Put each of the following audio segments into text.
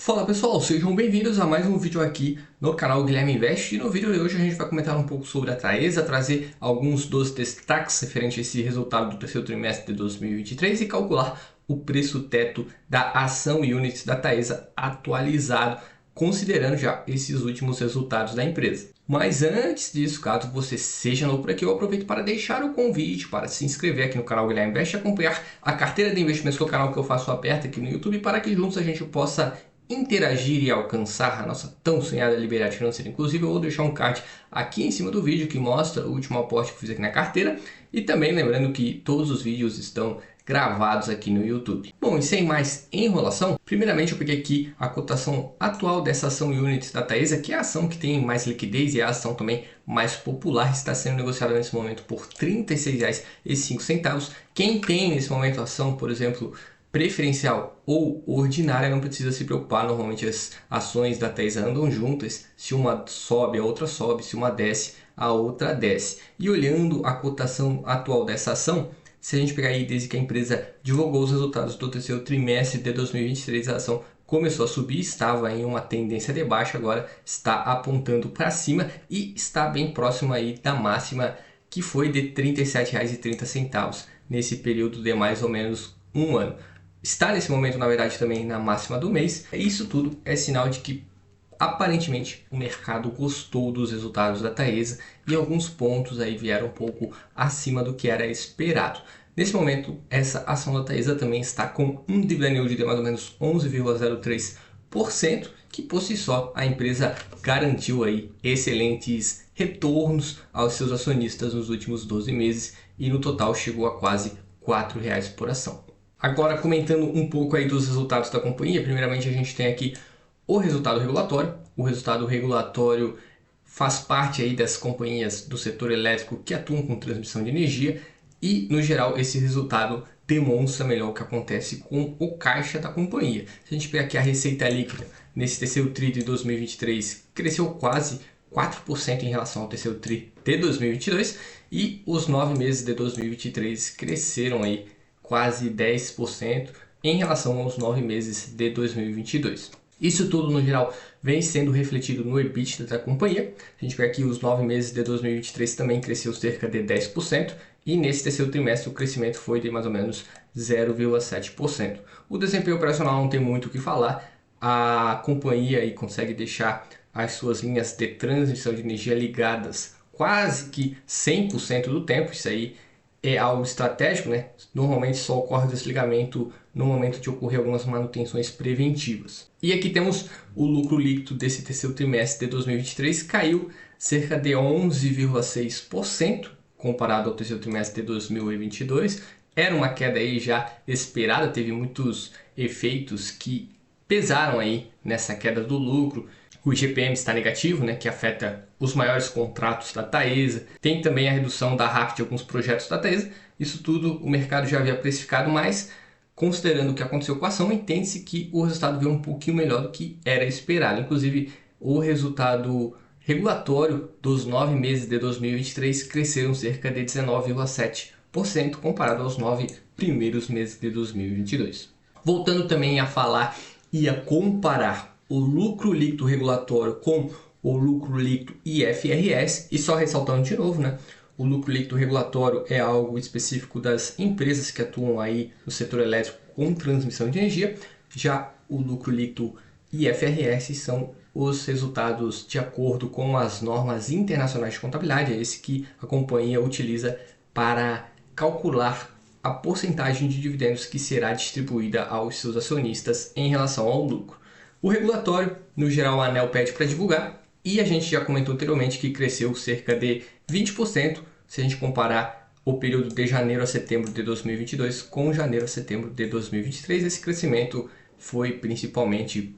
Fala pessoal, sejam bem-vindos a mais um vídeo aqui no canal Guilherme Invest. E no vídeo de hoje a gente vai comentar um pouco sobre a Taesa, trazer alguns dos destaques referentes a esse resultado do terceiro trimestre de 2023 e calcular o preço teto da ação Units da Taesa atualizado, considerando já esses últimos resultados da empresa. Mas antes disso, caso você seja novo por aqui, eu aproveito para deixar o convite para se inscrever aqui no canal Guilherme Invest e acompanhar a carteira de investimentos, que é o canal que eu faço aberto aqui no YouTube, para que juntos a gente possa interagir e alcançar a nossa tão sonhada liberdade financeira. Inclusive, eu vou deixar um card aqui em cima do vídeo que mostra o último aporte que eu fiz aqui na carteira, e também lembrando que todos os vídeos estão gravados aqui no YouTube. Bom, e sem mais enrolação, primeiramente eu peguei aqui a cotação atual dessa ação Units da Taesa, que é a ação que tem mais liquidez e é a ação também mais popular, está sendo negociada nesse momento por R$ 36,05. Quem tem nesse momento a ação, por exemplo, preferencial ou ordinária, não precisa se preocupar. Normalmente as ações da Taesa andam juntas, se uma sobe, a outra sobe, se uma desce, a outra desce. E olhando a cotação atual dessa ação, se a gente pegar aí desde que a empresa divulgou os resultados do terceiro trimestre de 2023, a ação começou a subir, estava em uma tendência de baixa, agora está apontando para cima e está bem próximo aí da máxima, que foi de R$ 37,30 nesse período de mais ou menos um ano. Está nesse momento, na verdade, também na máxima do mês. Isso tudo é sinal de que aparentemente o mercado gostou dos resultados da Taesa e alguns pontos aí vieram um pouco acima do que era esperado. Nesse momento, essa ação da Taesa também está com um dividend yield de mais ou menos 11,03%, que por si só a empresa garantiu aí excelentes retornos aos seus acionistas nos últimos 12 meses e no total chegou a quase R$ 4 por ação. Agora, comentando um pouco aí dos resultados da companhia, primeiramente a gente tem aqui o resultado regulatório. O resultado regulatório faz parte aí das companhias do setor elétrico que atuam com transmissão de energia e, no geral, esse resultado demonstra melhor o que acontece com o caixa da companhia. Se a gente pegar aqui a receita líquida, nesse terceiro tri de 2023, cresceu quase 4% em relação ao terceiro tri de 2022 e os 9 meses de 2023 cresceram aí quase 10% em relação aos 9 meses de 2022. Isso tudo, no geral, vem sendo refletido no EBITDA da companhia. A gente vê aqui os 9 meses de 2023 também cresceu cerca de 10%, e nesse terceiro trimestre o crescimento foi de mais ou menos 0,7%. O desempenho operacional não tem muito o que falar, a companhia aí consegue deixar as suas linhas de transmissão de energia ligadas quase que 100% do tempo. Isso aí é algo estratégico, né? Normalmente só ocorre o desligamento no momento de ocorrer algumas manutenções preventivas. E aqui temos o lucro líquido desse terceiro trimestre de 2023, caiu cerca de 11,6% comparado ao terceiro trimestre de 2022. Era uma queda aí já esperada, teve muitos efeitos que pesaram aí nessa queda do lucro. O IGPM está negativo, né, que afeta os maiores contratos da Taesa. Tem também a redução da RAP de alguns projetos da Taesa. Isso tudo o mercado já havia precificado, mas considerando o que aconteceu com a ação, entende-se que o resultado veio um pouquinho melhor do que era esperado. Inclusive, o resultado regulatório dos 9 meses de 2023 cresceram cerca de 19,7% comparado aos 9 primeiros meses de 2022. Voltando também a falar e a comparar o lucro líquido regulatório com o lucro líquido IFRS, e só ressaltando de novo, né? O lucro líquido regulatório é algo específico das empresas que atuam aí no setor elétrico com transmissão de energia. Já o lucro líquido IFRS são os resultados de acordo com as normas internacionais de contabilidade, é esse que a companhia utiliza para calcular a porcentagem de dividendos que será distribuída aos seus acionistas em relação ao lucro. O regulatório, no geral, a ANEEL pede para divulgar, e a gente já comentou anteriormente que cresceu cerca de 20% se a gente comparar o período de janeiro a setembro de 2022 com janeiro a setembro de 2023. Esse crescimento foi principalmente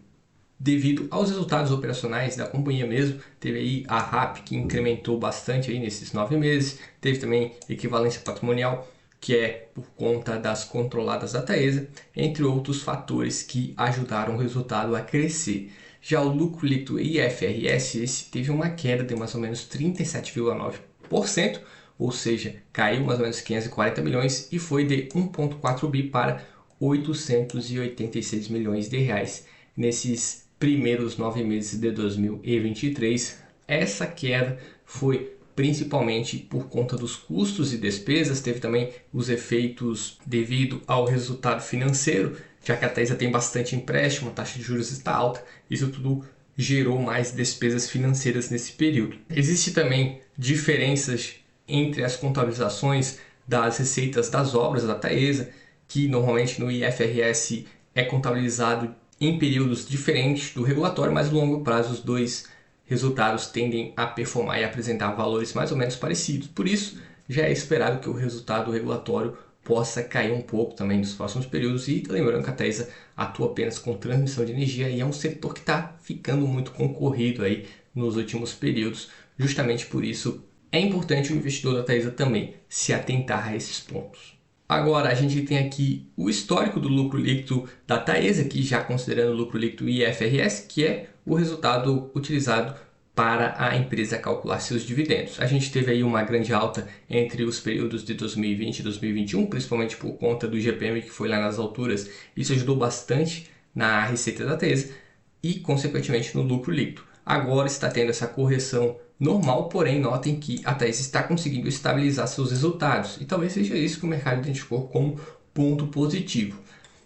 devido aos resultados operacionais da companhia mesmo. Teve aí a RAP, que incrementou bastante aí nesses 9 meses, teve também equivalência patrimonial, que é por conta das controladas da Taesa, entre outros fatores que ajudaram o resultado a crescer. Já o lucro líquido IFRS, esse teve uma queda de mais ou menos 37,9%, ou seja, caiu mais ou menos 540 milhões e foi de 1,4 bi para 886 milhões de reais nesses primeiros 9 meses de 2023. Essa queda foi principalmente por conta dos custos e despesas, teve também os efeitos devido ao resultado financeiro, já que a Taesa tem bastante empréstimo, a taxa de juros está alta, isso tudo gerou mais despesas financeiras nesse período. Existem também diferenças entre as contabilizações das receitas das obras da Taesa, que normalmente no IFRS é contabilizado em períodos diferentes do regulatório, mas no longo prazo os dois resultados tendem a performar e apresentar valores mais ou menos parecidos. Por isso, já é esperado que o resultado regulatório possa cair um pouco também nos próximos períodos. E lembrando que a Taesa atua apenas com transmissão de energia e é um setor que está ficando muito concorrido aí nos últimos períodos. Justamente por isso, é importante o investidor da Taesa também se atentar a esses pontos. Agora, a gente tem aqui o histórico do lucro líquido da Taesa, que já considerando o lucro líquido IFRS, que é o resultado utilizado para a empresa calcular seus dividendos. A gente teve aí uma grande alta entre os períodos de 2020 e 2021, principalmente por conta do IGPM que foi lá nas alturas. Isso ajudou bastante na receita da Taesa e, consequentemente, no lucro líquido. Agora está tendo essa correção normal, porém notem que a Taesa está conseguindo estabilizar seus resultados e talvez seja isso que o mercado identificou como ponto positivo.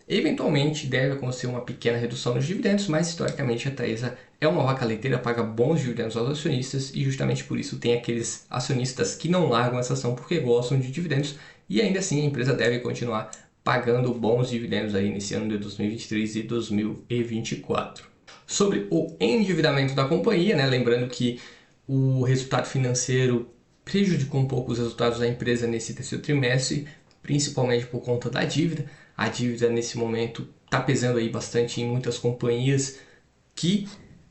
Eventualmente deve acontecer uma pequena redução nos dividendos, mas historicamente a Taesa é uma vaca leiteira, paga bons dividendos aos acionistas e justamente por isso tem aqueles acionistas que não largam essa ação porque gostam de dividendos e ainda assim a empresa deve continuar pagando bons dividendos aí nesse ano de 2023 e 2024. Sobre o endividamento da companhia, lembrando que o resultado financeiro prejudicou um pouco os resultados da empresa nesse terceiro trimestre, principalmente por conta da dívida. A dívida nesse momento está pesando aí bastante em muitas companhias que,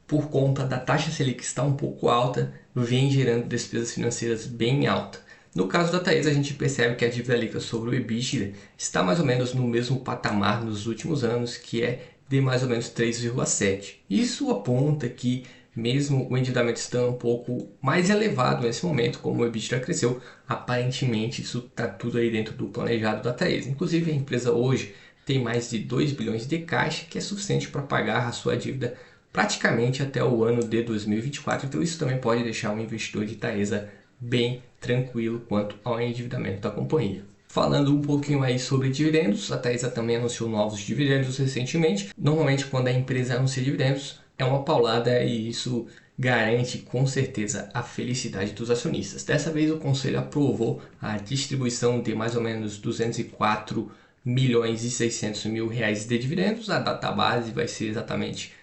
por conta da taxa Selic estar um pouco alta, vem gerando despesas financeiras bem altas. No caso da Taesa, a gente percebe que a dívida líquida sobre o EBITDA está mais ou menos no mesmo patamar nos últimos anos, que é de mais ou menos 3,7. Isso aponta que, mesmo o endividamento estando um pouco mais elevado nesse momento, como o EBITDA cresceu, aparentemente isso está tudo aí dentro do planejado da Taesa. Inclusive, a empresa hoje tem mais de 2 bilhões de caixa, que é suficiente para pagar a sua dívida praticamente até o ano de 2024. Então, isso também pode deixar o investidor de Taesa bem tranquilo quanto ao endividamento da companhia. Falando um pouquinho aí sobre dividendos, a Taesa também anunciou novos dividendos recentemente. Normalmente, quando a empresa anuncia dividendos, é uma paulada e isso garante com certeza a felicidade dos acionistas. Dessa vez o conselho aprovou a distribuição de mais ou menos 204 milhões e 600 mil reais de dividendos. A data base vai ser exatamente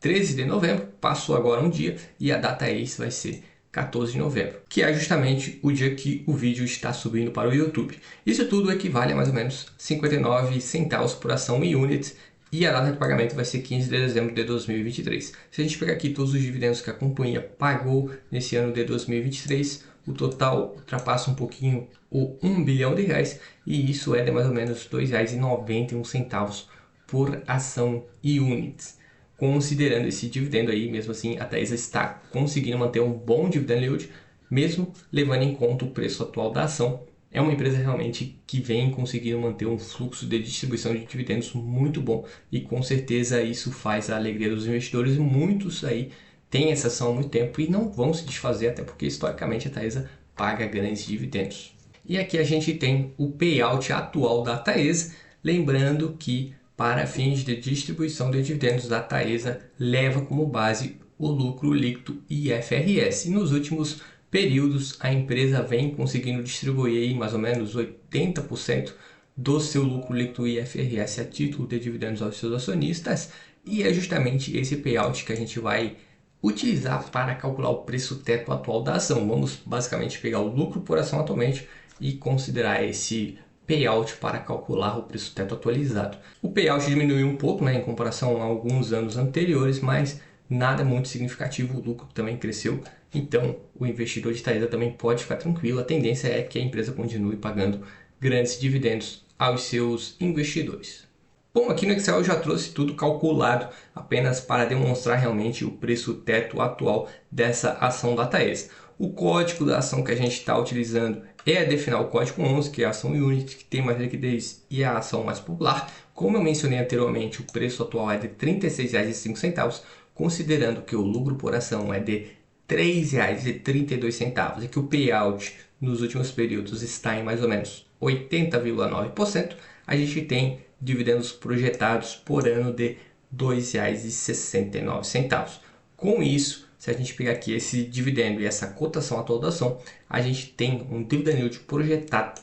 13 de novembro, passou agora um dia e a data ex vai ser 14 de novembro, que é justamente o dia que o vídeo está subindo para o YouTube. Isso tudo equivale a mais ou menos 59 centavos por ação em units e a data de pagamento vai ser 15 de dezembro de 2023. Se a gente pegar aqui todos os dividendos que a companhia pagou nesse ano de 2023, o total ultrapassa um pouquinho o 1 bilhão de reais e isso é de mais ou menos R$ 2,91 por ação e units. Considerando esse dividendo aí, mesmo assim, a Taesa está conseguindo manter um bom dividend yield, mesmo levando em conta o preço atual da ação. É uma empresa realmente que vem conseguindo manter um fluxo de distribuição de dividendos muito bom e com certeza isso faz a alegria dos investidores. Muitos aí têm essa ação há muito tempo e não vão se desfazer, até porque historicamente a Taesa paga grandes dividendos. E aqui a gente tem o payout atual da Taesa, lembrando que para fins de distribuição de dividendos, a Taesa leva como base o lucro líquido IFRS. E nos últimos períodos, a empresa vem conseguindo distribuir aí mais ou menos 80% do seu lucro líquido IFRS a título de dividendos aos seus acionistas. E é justamente esse payout que a gente vai utilizar para calcular o preço teto atual da ação. Vamos basicamente pegar o lucro por ação atualmente e considerar esse payout para calcular o preço teto atualizado. O payout diminuiu um pouco em comparação a alguns anos anteriores, mas nada muito significativo, o lucro também cresceu, então o investidor de Taesa também pode ficar tranquilo, a tendência é que a empresa continue pagando grandes dividendos aos seus investidores. Bom, aqui no Excel eu já trouxe tudo calculado apenas para demonstrar realmente o preço teto atual dessa ação da Taesa. O código da ação que a gente está utilizando é a DFinal código 11, que é a ação Unity, que tem mais liquidez e é a ação mais popular. Como eu mencionei anteriormente, o preço atual é de R$ 36,05, considerando que o lucro por ação é de R$ 3,32 e que o payout nos últimos períodos está em mais ou menos 80,9%, a gente tem dividendos projetados por ano de R$ 2,69. Com isso, se a gente pegar aqui esse dividendo e essa cotação atual da ação, a gente tem um dividend yield projetado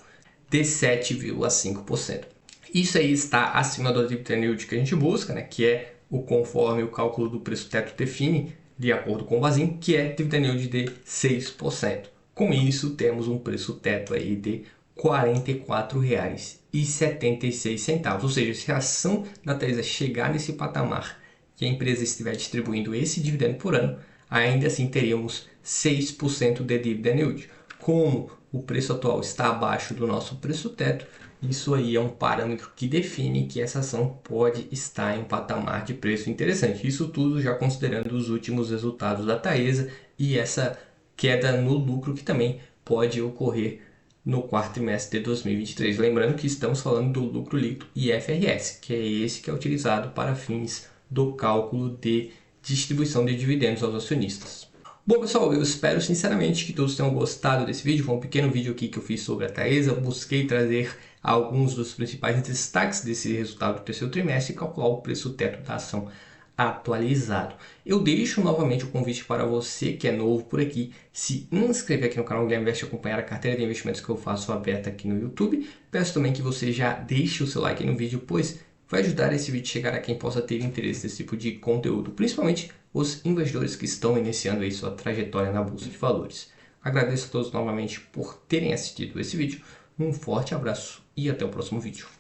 de 7,5%. Isso aí está acima do dividend yield que a gente busca, né, que é o conforme o cálculo do preço teto define, de acordo com o Bazin, que é dividend yield de 6%. Com isso, temos um preço teto aí de R$ 44,76. Ou seja, se a ação da Taesa chegar nesse patamar que a empresa estiver distribuindo esse dividendo por ano, ainda assim teríamos 6% de dividend yield. Como o preço atual está abaixo do nosso preço teto, isso aí é um parâmetro que define que essa ação pode estar em um patamar de preço interessante. Isso tudo já considerando os últimos resultados da Taesa e essa queda no lucro que também pode ocorrer no quarto trimestre de 2023. Lembrando que estamos falando do lucro líquido IFRS, que é esse que é utilizado para fins do cálculo de distribuição de dividendos aos acionistas. Bom, pessoal, eu espero sinceramente que todos tenham gostado desse vídeo. Foi um pequeno vídeo aqui que eu fiz sobre a Taesa. Busquei trazer alguns dos principais destaques desse resultado do terceiro trimestre e calcular o preço teto da ação atualizado. Eu deixo novamente o convite para você que é novo por aqui, se inscrever aqui no canal Guilherme Invest e acompanhar a carteira de investimentos que eu faço aberta aqui no YouTube. Peço também que você já deixe o seu like no vídeo, pois vai ajudar esse vídeo a chegar a quem possa ter interesse nesse tipo de conteúdo, principalmente os investidores que estão iniciando aí sua trajetória na Bolsa de Valores. Agradeço a todos novamente por terem assistido esse vídeo. Um forte abraço e até o próximo vídeo.